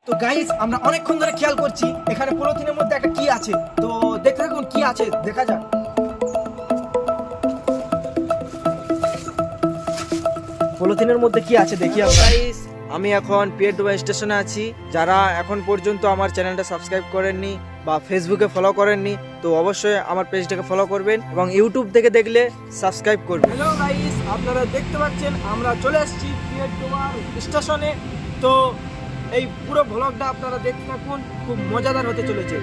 তো গাইস আমরা অনেকক্ষণ ধরে খেয়াল করছি এখানে পলিথিনের মধ্যে একটা কি আছে, তো দেখতে থাকুন কি আছে, দেখা যাক। পলিথিনের মধ্যে কি আছে দেখি আমরা। গাইস আমি এখন পিয়ারডোবা স্টেশনে আছি। যারা এখন পর্যন্ত আমার চ্যানেলটা সাবস্ক্রাইব করেননি বা ফেসবুকে ফলো করেননি তো অবশ্যই আমার পেজটাকে ফলো করবেন এবং ইউটিউব থেকে দেখলে সাবস্ক্রাইব করবেন। হ্যালো গাইস, আপনারা দেখতে পাচ্ছেন আমরা চলে আসছি পিয়ারডোবা স্টেশনে। তো এই পুরো ব্লগটা আপনারা দেখতে থাকুন, খুব মজাদার হতে চলেছে।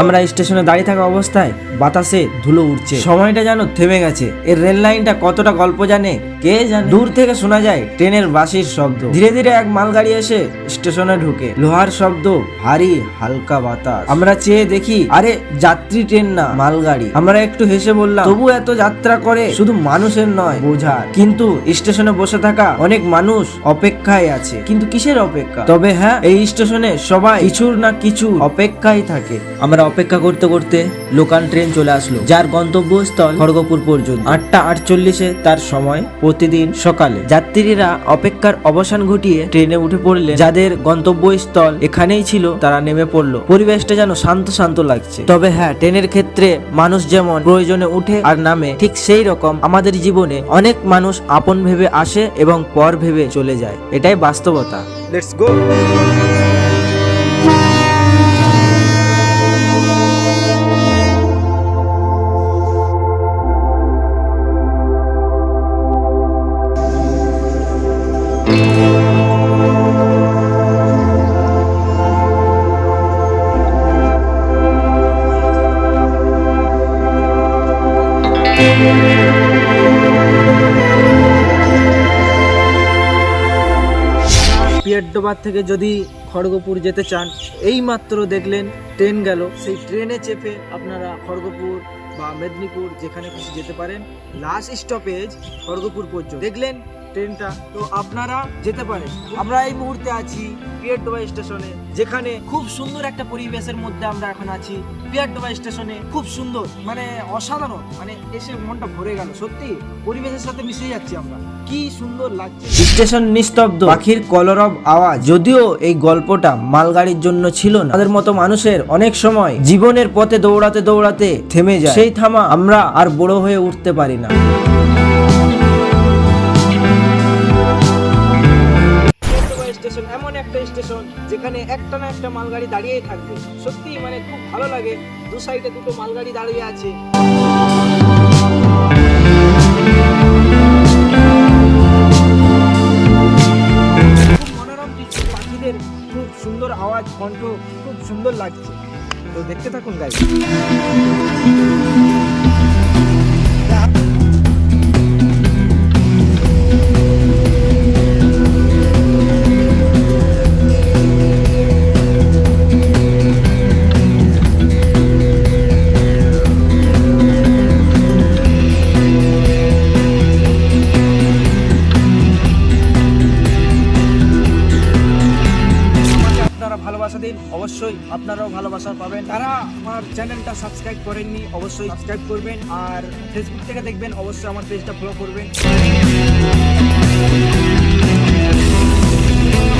আমরা স্টেশনে দাঁড়িয়ে থাকা অবস্থায় বাতাসে ধুলো উঠছে, সময়টা যেন থেমে গেছে। এর রেল লাইনটা কতটা গল্প জানে কে জানে। দূর থেকে শোনা যায় ট্রেনের বাঁশির শব্দ। ধীরে ধীরে এক মালগাড়ি এসে স্টেশনে ঢুকে, লোহার শব্দ, ভারী হালকা বাতাস। আমরা চেয়ে দেখি, আরে যাত্রী ট্রেন না, মালগাড়ি। আমরা একটু হেসে বললাম, তবু এত যাত্রা করে শুধু মানুষের নয়, বোঝার। কিন্তু স্টেশনে বসে থাকা অনেক মানুষ অপেক্ষায় আছে। কিন্তু কিসের অপেক্ষা? তবে হ্যাঁ, এই স্টেশনে সবাই কিছুর না কিছু অপেক্ষায় থাকে। আমরা অপেক্ষা করতে করতে লোকাল ট্রেন চলে আসলো, যার গন্তব্যস্থল খড়গপুর পর্যন্ত। 8:48-এ তার সময়। প্রতিদিন সকালে যাত্রীরা অপেক্ষার অবসান ঘটিয়ে ট্রেনে উঠে পড়লে যাদের গন্তব্যস্থল এখানেই ছিল তারা নেমে পড়লো। পরিবেশটা যেন শান্ত শান্ত লাগছে। তবে হ্যাঁ, ট্রেনের ক্ষেত্রে মানুষ যেমন প্রয়োজনে উঠে আর নামে, ঠিক সেই রকম আমাদের জীবনে অনেক মানুষ আপন ভেবে আসে এবং পর ভেবে চলে যায়। এটাই বাস্তবতা। Let's go. পিয়ারডোবা থেকে যদি খড়গপুর যেতে চান, এই মাত্র দেখলেন ট্রেন গেল। সেই ট্রেনে চেপে আপনারা খড়গপুর বা মেদিনীপুর যেখানে খুশি যেতে পারেন। লাস্ট স্টপেজ খড়গপুর পর্যন্ত। দেখলেন ট্রেনটা, তো আপনারা যেতে পারেন। আমরা এই মুহূর্তে আছি পিয়ারডোবা স্টেশনে, যেখানে খুব সুন্দর একটা পরিবেশের মধ্যে আমরা এখন আছি। পিয়ারডোবা স্টেশনে খুব সুন্দর, মানে অসাধারণ, মানে এসে মনটা ভরে গেল। সত্যি পরিবেশের সাথে মিশে যাচ্ছি আমরা, কি সুন্দর লাগছে। স্টেশন নিস্তব্ধ, পাখির কলরব আওয়াজ। যদিও এই গল্পটা মালগাড়ির জন্য ছিল না, তাদের মতো মানুষের অনেক সময় জীবনের পথে দৌড়াতে দৌড়াতে থেমে যায়। সেই থামা আমরা আর বড় হয়ে উঠতে পারি না। স্টেশন এমন একটা স্টেশন যেখানে একটা না একটা মালগাড়ি দাঁড়িয়েই থাকবে। সত্যি মানে খুব ভালো লাগে। দু সাইডে দুটো মালগাড়ি দাঁড়িয়ে আছে। খুব মনোরম দৃশ্য, পাখিদের খুব সুন্দর আওয়াজ, কণ্ঠ খুব সুন্দর লাগছে। তো দেখতে থাকুন গাইস। ভালোবাসা দিন, অবশ্যই আপনারাও ভালোবাসা পাবেন। তারা আমার চ্যানেলটা সাবস্ক্রাইব করেননি, অবশ্যই সাবস্ক্রাইব করবেন। আর ফেসবুক থেকে দেখবেন, অবশ্যই আমার পেজটা ফলো করবেন।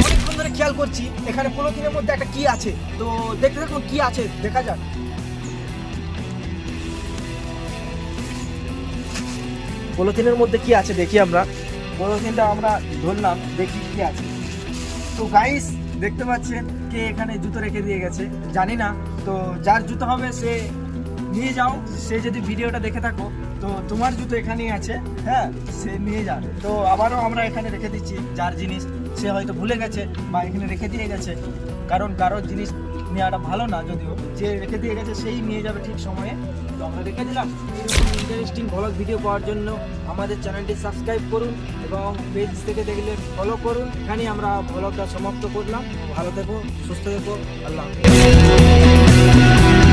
অনেকক্ষণ ধরে খেয়াল করছি এখানে পলিথিনের মধ্যে একটা কি আছে, তো দেখতে থাকুন কি আছে, দেখা যাক। পলিথিনের মধ্যে কি আছে দেখি আমরা। পলিথিনটা আমরা ধরলাম, দেখি কি আছে। তো গাইস দেখতে পাচ্ছেন কে এখানে জুতো রেখে দিয়ে গেছে, জানি না। তো যার জুতো হবে সে নিয়ে যাও। সে যদি ভিডিওটা দেখে থাকো তো তোমার জুতো এখানেই আছে, হ্যাঁ, সে নিয়ে যাবে। তো আবারও আমরা এখানে রেখে দিচ্ছি যার জিনিস, সে হয়তো ভুলে গেছে বা এখানে রেখে দিয়ে গেছে। কারণ কারোর জিনিস নেওয়াটা ভালো না, যদিও যে রেখে দিয়ে গেছে সেই নিয়ে যাবে ঠিক সময়ে। তো আমরা রেখে দিলাম। এরকম ইন্টারেস্টিং ব্লগ ভিডিও পাওয়ার জন্য আমাদের চ্যানেলটি সাবস্ক্রাইব করুন এবং পেজ থেকে দেখলে ফলো করুন। এখানেই আমরা ব্লগটা সমাপ্ত করলাম। ভালো থেকো, সুস্থ থেকো, আল্লাহ হাফেজ।